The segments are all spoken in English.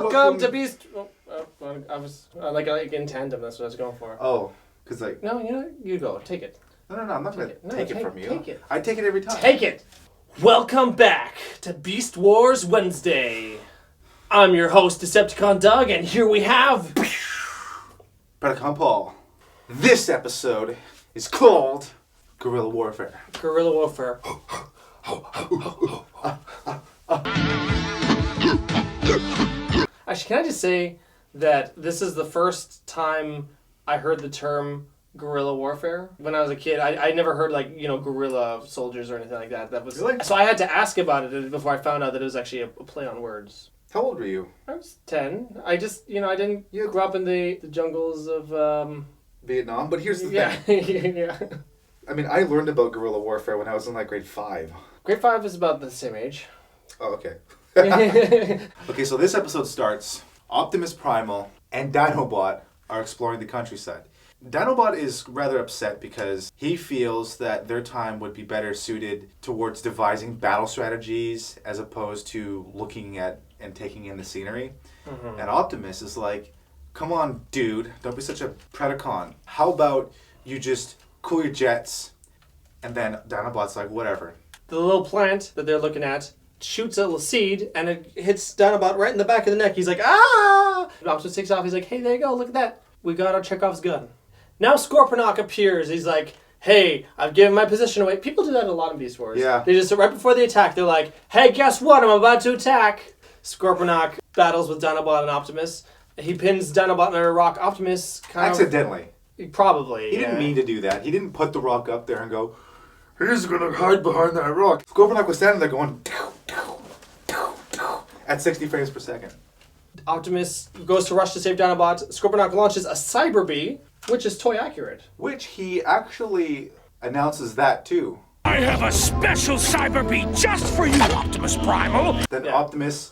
Welcome to Beast... I was like in tandem, that's what I was going for. Oh, because like... No, you know, you go. Take it. No, I'm not going to take it from you. Take it. I take it every time. Take it! Welcome back to Beast Wars Wednesday. I'm your host, Decepticon Doug, and here we have... Predacon Paul. This episode is called Guerrilla Warfare. Guerrilla Warfare. Actually, can I just say that this is the first time I heard the term guerrilla warfare? When I was a kid, I never heard guerrilla soldiers or anything like that. That was Really? So I had to ask about it before I found out that it was actually a play on words. How old were you? I was 10. I just, I didn't grow up in the jungles of... Vietnam? But here's the thing. Yeah. I mean, I learned about guerrilla warfare when I was in like grade 5. Grade 5 is about the same age. Oh, okay. Okay, so this episode starts. Optimus Primal and Dinobot are exploring the countryside. Dinobot is rather upset because he feels that their time would be better suited towards devising battle strategies as opposed to looking at and taking in the scenery. Mm-hmm. And Optimus is like, come on, dude, don't be such a Predacon. How about you just cool your jets? And then Dinobot's like, whatever. The little plant that they're looking at shoots a little seed, and it hits Dinobot right in the back of the neck. He's like, ah! Optimus takes off. He's like, hey, there you go. Look at that. We got our Chekhov's gun. Now Scorponok appears. He's like, hey, I've given my position away. People do that a lot in Beast Wars. Yeah. They just, right before the attack, they're like, hey, guess what? I'm about to attack. Scorponok battles with Dinobot and Optimus. He pins Dinobot under a rock. Optimus kind Accidentally. Probably. He didn't mean to do that. He didn't put the rock up there and go, he's going to hide behind that rock. Scorponok was standing there going, at 60 frames per second. Optimus goes to rush to save Dinobot. Scorponok launches a Cyberbee, which is toy accurate. Which he actually announces that too. I have a special Cyberbee just for you, Optimus Primal! Then Optimus,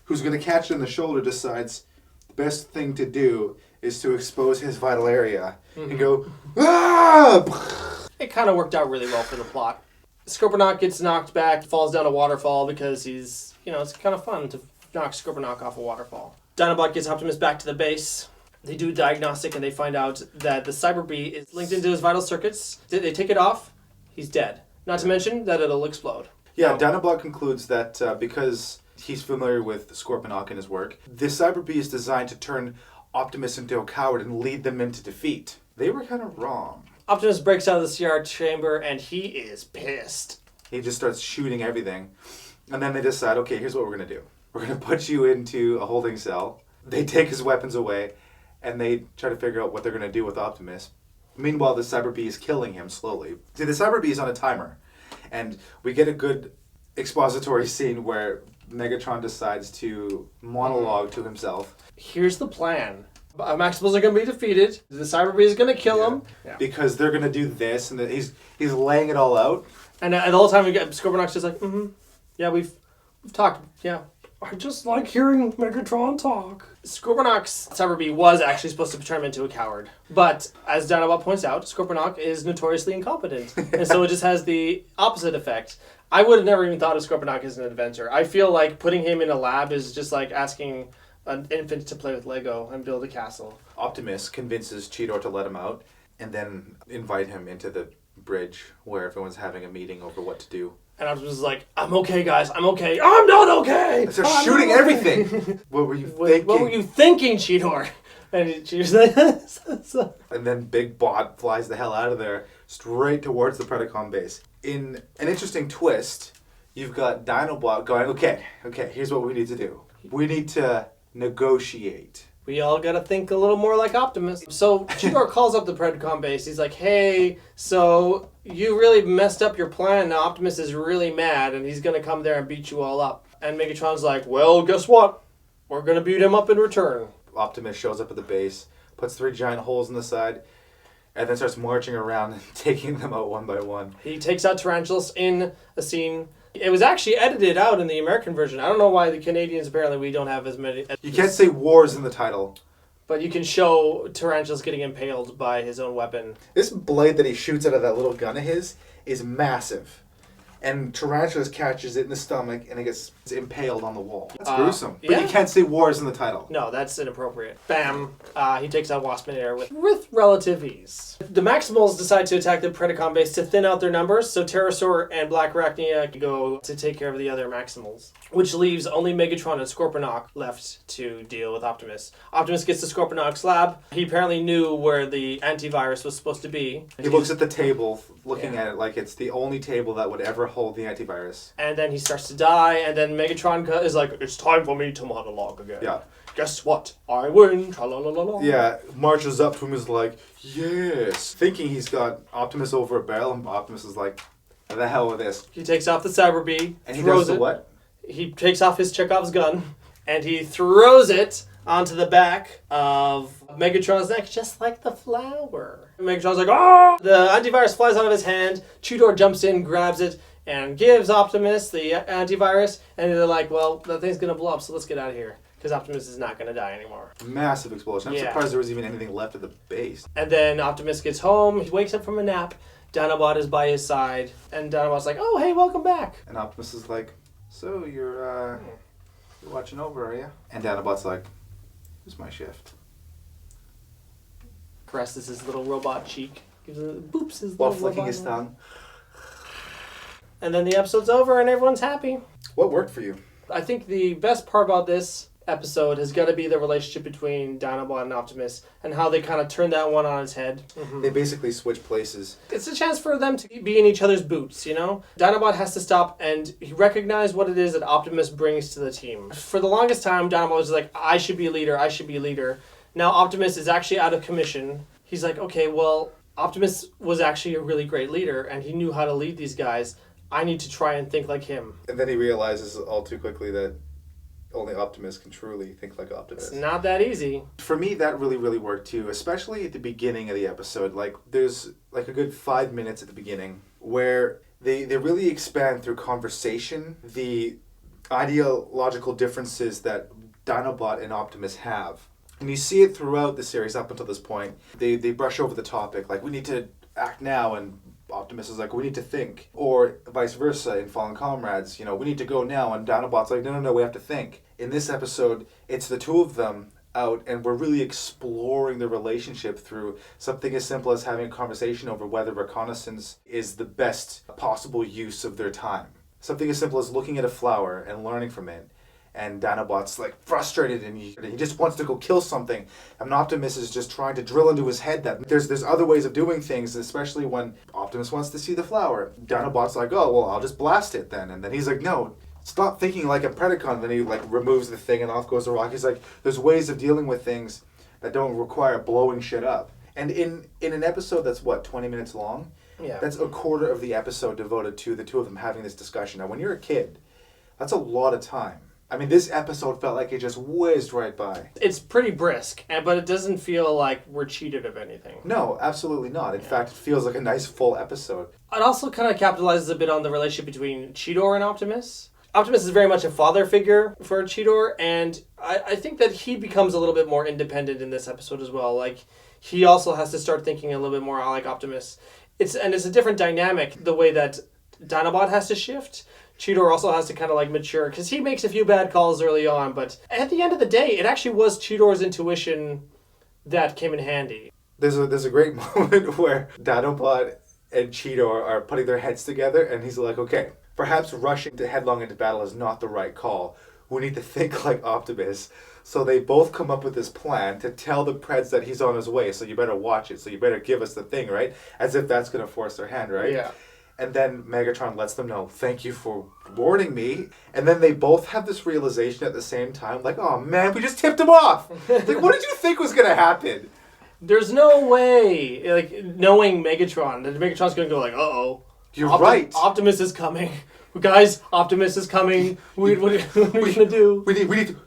who's going to catch it in the shoulder, decides the best thing to do is to expose his vital area and go, ah! It kind of worked out really well for the plot. Scorponok gets knocked back, falls down a waterfall because he's, it's kind of fun to knock Scorponok off a waterfall. Dinobot gets Optimus back to the base. They do a diagnostic and they find out that the Cyberbee is linked into his vital circuits. They take it off, he's dead. Not to mention that it'll explode. Yeah, Dinobot concludes that because he's familiar with Scorponok and his work, this Cyberbee is designed to turn Optimus into a coward and lead them into defeat. They were kind of wrong. Optimus breaks out of the CR chamber and he is pissed. He just starts shooting everything. And then they decide, okay, here's what we're going to do. We're going to put you into a holding cell. They take his weapons away, and they try to figure out what they're going to do with Optimus. Meanwhile, the Cyberbee is killing him slowly. See, the Cyberbee is on a timer. And we get a good expository scene where Megatron decides to monologue to himself. Here's the plan. Maximals are going to be defeated. The Cyberbee is going to kill him. Yeah. Because they're going to do this, and he's laying it all out. And the whole time we get Scorponok's just like, yeah, we've talked, yeah. I just like hearing Megatron talk. Scorponok's Cyberbee was actually supposed to turn him into a coward. But, as Dinobot points out, Scorponok is notoriously incompetent. And so it just has the opposite effect. I would have never even thought of Scorponok as an inventor. I feel like putting him in a lab is just like asking an infant to play with Lego and build a castle. Optimus convinces Cheetor to let him out and then invite him into the bridge where everyone's having a meeting over what to do. And Optimus is like, I'm okay, guys. I'm okay. I'm not okay! They're shooting everything! What were you thinking? What were you thinking, Cheetor? And Cheetor's like... And then Big Bot flies the hell out of there, straight towards the Predacon base. In an interesting twist, you've got Dinobot going, okay, here's what we need to do. We need to negotiate. We all gotta think a little more like Optimus. So Cheetor calls up the Predacon base. He's like, hey, so you really messed up your plan. Now Optimus is really mad and he's gonna come there and beat you all up. And Megatron's like, well, guess what? We're gonna beat him up in return. Optimus shows up at the base, puts 3 giant holes in the side, and then starts marching around and taking them out one by one. He takes out Tarantulas in a scene. It was actually edited out in the American version. I don't know why the Canadians, apparently we don't have as many. You can't say wars in the title. But you can show Tarantulas getting impaled by his own weapon. This blade that he shoots out of that little gun of his is massive. and Tarantulas catches it in the stomach, and it gets impaled on the wall. That's gruesome. But yeah. you can't say war is in the title. No, that's inappropriate. Bam. He takes out Wasp in air with relative ease. The Maximals decide to attack the Predacon base to thin out their numbers, so Pterosaur and Black Arachnia go to take care of the other Maximals, which leaves only Megatron and Scorponok left to deal with Optimus. Optimus gets to Scorponok's lab. He apparently knew where the antivirus was supposed to be. He looks at the table, looking at it like it's the only table that would ever hold the antivirus. And then he starts to die, and then Megatron is like, it's time for me to monologue again. Yeah. Guess what? I win. Tra-la-la-la-la. Yeah, marches up to him, is like, yes. Thinking he's got Optimus over a barrel, and Optimus is like, the hell with this. He takes off the Cyberbee. And he throws does the it. what? He takes off his Chekhov's gun, and he throws it onto the back of Megatron's neck, just like the flower. Megatron's like, oh! The antivirus flies out of his hand. Cheetor jumps in, grabs it, and gives Optimus the antivirus. And they're like, well, the thing's going to blow up, so let's get out of here. Because Optimus is not going to die anymore. Massive explosion. I'm Yeah. surprised there was even anything left of the base. And then Optimus gets home. He wakes up from a nap. Dinobot is by his side. And Dinobot's like, oh, hey, welcome back. And Optimus is like, so you're watching over, are you? And Dinobot's like, it's my shift. Caresses his little robot cheek. Gives a boops his While little flicking robot his hand. tongue. And then the episode's over and everyone's happy. What worked for you? I think the best part about this episode has got to be the relationship between Dinobot and Optimus and how they kind of turn that one on its head. They basically switch places. It's a chance for them to be in each other's boots, you know? Dinobot has to stop and recognize what it is that Optimus brings to the team. For the longest time, Dinobot was like, I should be a leader, I should be a leader. Now Optimus is actually out of commission. He's like, okay, well, Optimus was actually a really great leader and he knew how to lead these guys. I need to try and think like him. And then he realizes all too quickly that only Optimus can truly think like Optimus. It's not that easy. For me, that really, really worked too, especially at the beginning of the episode. Like, there's like a good 5 minutes at the beginning where they really expand through conversation the ideological differences that Dinobot and Optimus have. And you see it throughout the series up until this point. They brush over the topic, like, we need to act now, and Optimus is like, we need to think. Or vice versa in Fallen Comrades, you know, we need to go now, and Dinobot's like, no, we have to think. In this episode, it's the two of them out, and we're really exploring the relationship through something as simple as having a conversation over whether reconnaissance is the best possible use of their time. Something as simple as looking at a flower and learning from it. And Dinobot's like frustrated and he just wants to go kill something. And Optimus is just trying to drill into his head that there's other ways of doing things, especially when Optimus wants to see the flower. Dinobot's like, oh, well, I'll just blast it then. And then he's like, no, stop thinking like a Predacon. Then he like removes the thing and off goes the rock. He's like, there's ways of dealing with things that don't require blowing shit up. And in an episode that's, 20 minutes long? Yeah. That's a quarter of the episode devoted to the two of them having this discussion. Now, when you're a kid, that's a lot of time. I mean, this episode felt like it just whizzed right by. It's pretty brisk, but it doesn't feel like we're cheated of anything. No, absolutely not. In fact, it feels like a nice full episode. It also kind of capitalizes a bit on the relationship between Cheetor and Optimus. Optimus is very much a father figure for Cheetor, and I think that he becomes a little bit more independent in this episode as well. Like, he also has to start thinking a little bit more like Optimus. It's a different dynamic, the way that Dinobot has to shift. Cheetor also has to kind of like mature because he makes a few bad calls early on, but at the end of the day, it actually was Cheetor's intuition that came in handy. There's a great moment where Dinobot and Cheetor are putting their heads together, and he's like, okay, perhaps rushing headlong into battle is not the right call. We need to think like Optimus. So they both come up with this plan to tell the Preds that he's on his way, so you better watch it, so you better give us the thing, right? As if that's going to force their hand, right? Yeah. And then Megatron lets them know, thank you for warning me. And then they both have this realization at the same time, like, oh man, we just tipped him off. Like, what did you think was going to happen? There's no way, like, knowing Megatron, that Megatron's going to go like, uh-oh. You're right. Optimus is coming. Guys, Optimus is coming. What are we going to do? We need to...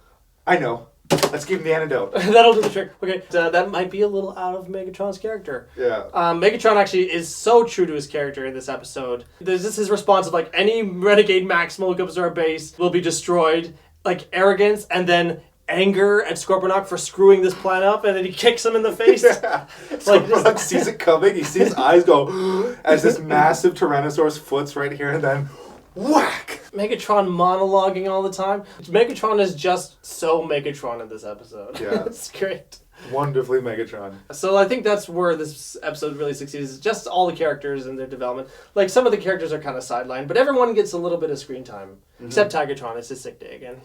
I know. Let's give him the antidote. That'll do the trick. Okay, that might be a little out of Megatron's character. Yeah. Megatron actually is so true to his character in this episode. There's just his response of like, any renegade Maximal who comes to our base will be destroyed. Like, arrogance, and then anger at Scorponok for screwing this plan up, and then he kicks him in the face. Yeah. Like, Scorponok sees it coming. He sees his eyes go as this massive Tyrannosaurus foot's right here, and then whack! Megatron monologuing all the time. Megatron is just so Megatron in this episode. Yeah. It's great. Wonderfully Megatron. So I think that's where this episode really succeeds, is just all the characters and their development. Like, some of the characters are kind of sidelined, but everyone gets a little bit of screen time. Except Tigatron, it's his sick day again.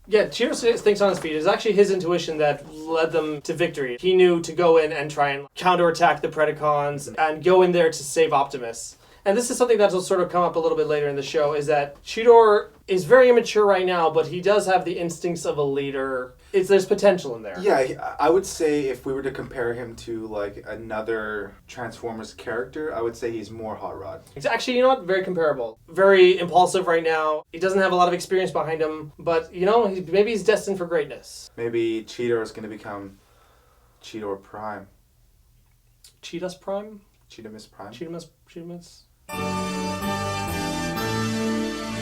Yeah, Cheetos thinks on his feet. It's actually his intuition that led them to victory. He knew to go in and try and counterattack the Predacons and go in there to save Optimus. And this is something that will sort of come up a little bit later in the show, is that Cheetor is very immature right now, but he does have the instincts of a leader. There's potential in there. Yeah, I would say if we were to compare him to like another Transformers character, I would say he's more Hot Rod. It's actually, you know what? Very comparable. Very impulsive right now. He doesn't have a lot of experience behind him, but, you know, maybe he's destined for greatness. Maybe Cheetor is going to become Cheetor Prime. Cheetah's Prime? Cheetahmus Prime? Cheetahmus?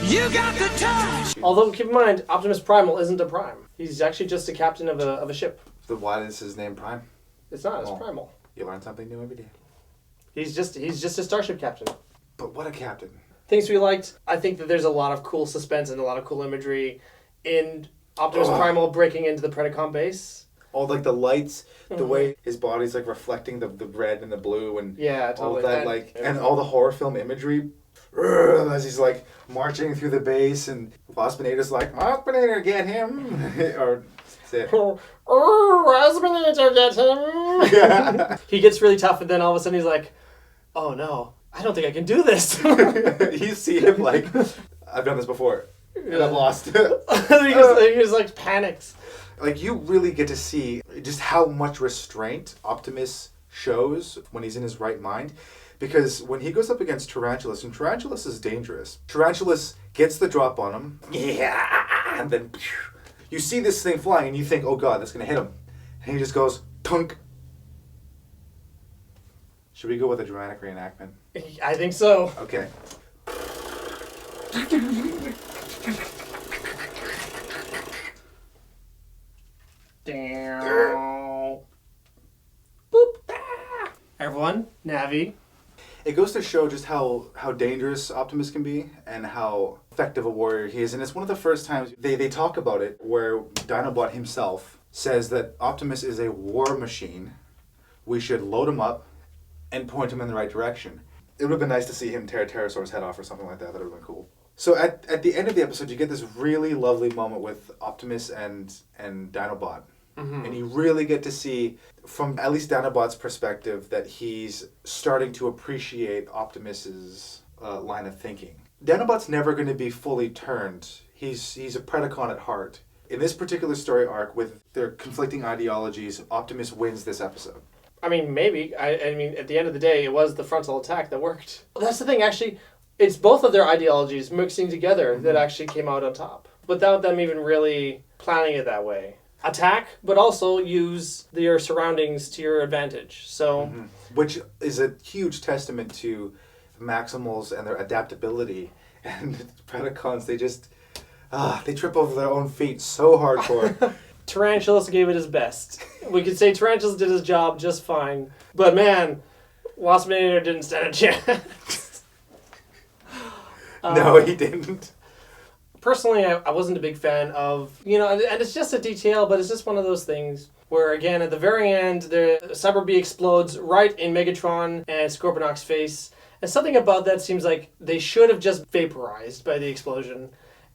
You got the touch! Although, keep in mind, Optimus Primal isn't a Prime. He's actually just a captain of a ship. But why is his name Prime? It's not, it's Primal. You learn something new every day. He's just a starship captain. But what a captain. Things we liked, I think that there's a lot of cool suspense and a lot of cool imagery in Optimus Primal breaking into the Predacon base. All like the lights, the way his body's like reflecting the red and the blue and yeah, totally. all that and all the horror film imagery as he's like marching through the base and Waspinator's like, Waspinator, get him! Or say, Waspinator, get him! yeah. He gets really tough and then all of a sudden he's like, oh no, I don't think I can do this. You see him like, I've done this before and I've lost. he just like panics. Like, you really get to see just how much restraint Optimus shows when he's in his right mind. Because when he goes up against Tarantulas, and Tarantulas is dangerous, Tarantulas gets the drop on him, yeah, and then you see this thing flying, and you think, oh god, that's going to hit him. And he just goes, tunk. Should we go with a dramatic reenactment? I think so. Okay. Down. Boop. Ah. Everyone, Navi. It goes to show just how dangerous Optimus can be and how effective a warrior he is. And it's one of the first times they talk about it where Dinobot himself says that Optimus is a war machine. We should load him up and point him in the right direction. It would have been nice to see him tear a Pterosaur's head off or something like that. That would have been cool. So at the end of the episode, you get this really lovely moment with Optimus and Dinobot. Mm-hmm. And you really get to see, from at least Dinobot's perspective, that he's starting to appreciate Optimus's line of thinking. Dinobot's never going to be fully turned. He's a Predacon at heart. In this particular story arc, with their conflicting ideologies, Optimus wins this episode. I mean, maybe. I mean, at the end of the day, it was the frontal attack that worked. That's the thing, actually. It's both of their ideologies mixing together that actually came out on top, without them even really planning it that way. Attack, but also use your surroundings to your advantage. So, which is a huge testament to Maximals and their adaptability. And Predacons, they just they trip over their own feet so hardcore. Tarantulas gave it his best. We could say Tarantulas did his job just fine, but man, Waspinator didn't stand a chance. No, he didn't. Personally, I wasn't a big fan of, and it's just a detail, but it's just one of those things where, again, at the very end, the Cyberbee explodes right in Megatron and Scorponok's face. And something about that seems like they should have just vaporized by the explosion.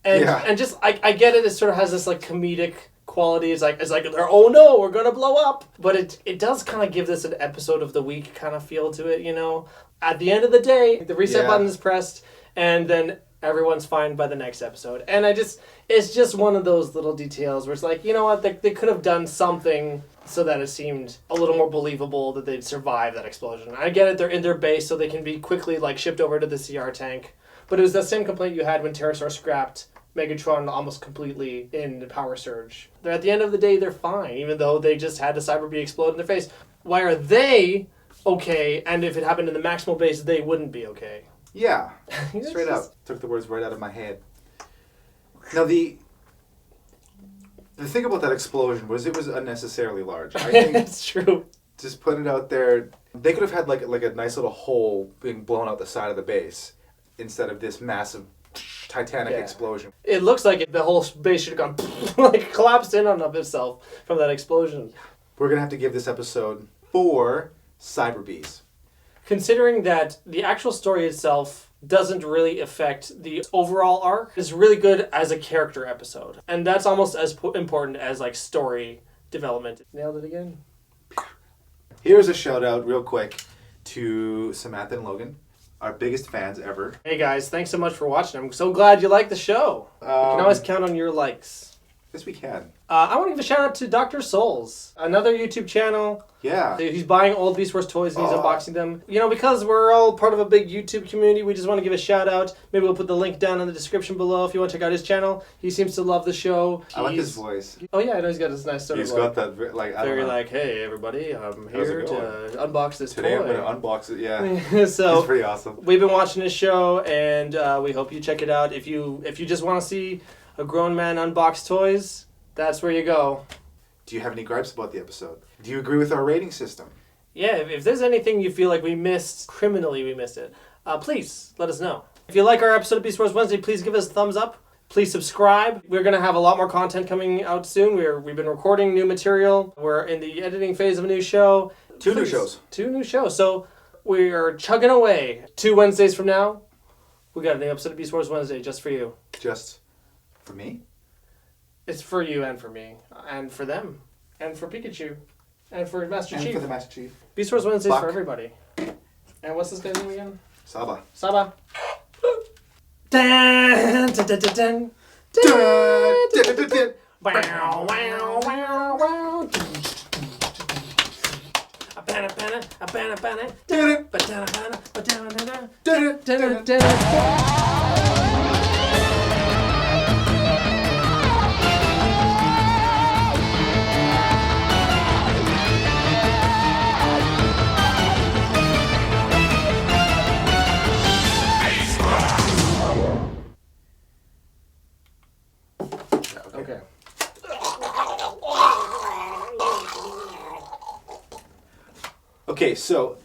And just, I get it, it sort of has this, like, comedic quality. It's like oh no, we're going to blow up. But it does kind of give this an episode of the week kind of feel to it, At the end of the day, the reset button is pressed, and then everyone's fine by the next episode. And it's just one of those little details where it's like, you know what, they could have done something so that it seemed a little more believable that they'd survive that explosion. I get it, they're in their base so they can be quickly shipped over to the CR tank. But it was the same complaint you had when Pterosaur scrapped Megatron almost completely in the power surge. At the end of the day, they're fine, even though they just had the Cyberbee explode in their face. Why are they okay, and if it happened in the Maximal base, they wouldn't be okay? Yeah, straight up. Took the words right out of my head. Now, the thing about that explosion was it was unnecessarily large. I think it's true. Just put it out there. They could have had like a nice little hole being blown out the side of the base instead of this massive titanic Yeah. explosion. It looks like the whole base should have gone like collapsed in on of itself from that explosion. We're gonna have to give this episode 4 Cyberbees. Considering that the actual story itself doesn't really affect the overall arc, it's really good as a character episode. And that's almost as important as like story development. Nailed it again. Here's a shout out real quick to Samantha and Logan, our biggest fans ever. Hey guys, thanks so much for watching. I'm so glad you like the show. You can always count on your likes. Yes, we can. I want to give a shout out to Dr. Souls, another YouTube channel. Yeah. He's buying old Beast Wars toys and he's unboxing them. You know, because we're all part of a big YouTube community, we just want to give a shout out. Maybe we'll put the link down in the description below if you want to check out his channel. He seems to love the show. I like his voice. Oh yeah, I know he's got this nice sort He's of got that, like, I don't very know. like, hey everybody, I'm How's it here to unbox this Today I'm toy. going to unbox it, yeah. So It's pretty awesome. we've been watching his show and we hope you check it out. If you just want to see a grown man unbox toys, that's where you go. Do you have any gripes about the episode? Do you agree with our rating system? Yeah, if there's anything you feel like we missed, criminally we missed it, please let us know. If you like our episode of Beast Wars Wednesday, please give us a thumbs up. Please subscribe. We're going to have a lot more content coming out soon. We've been recording new material. We're in the editing phase of a new show. Two new shows. 2 new shows. So we are chugging away. 2 Wednesdays from now, we got a new episode of Beast Wars Wednesday just for you. Just for me? It's for you and for me. And for them. And for Pikachu. And for Master And Chief. for the Master Chief. Beast Wars Wednesdays Buck. for everybody. And what's this guy's name again? Saba. Saba. Dun, dun, dun, dun, dun. Wow, wow, wow, wow. A banana, banana, a banana, banana. Banana, banana, banana, banana, banana. Okay. Okay, so,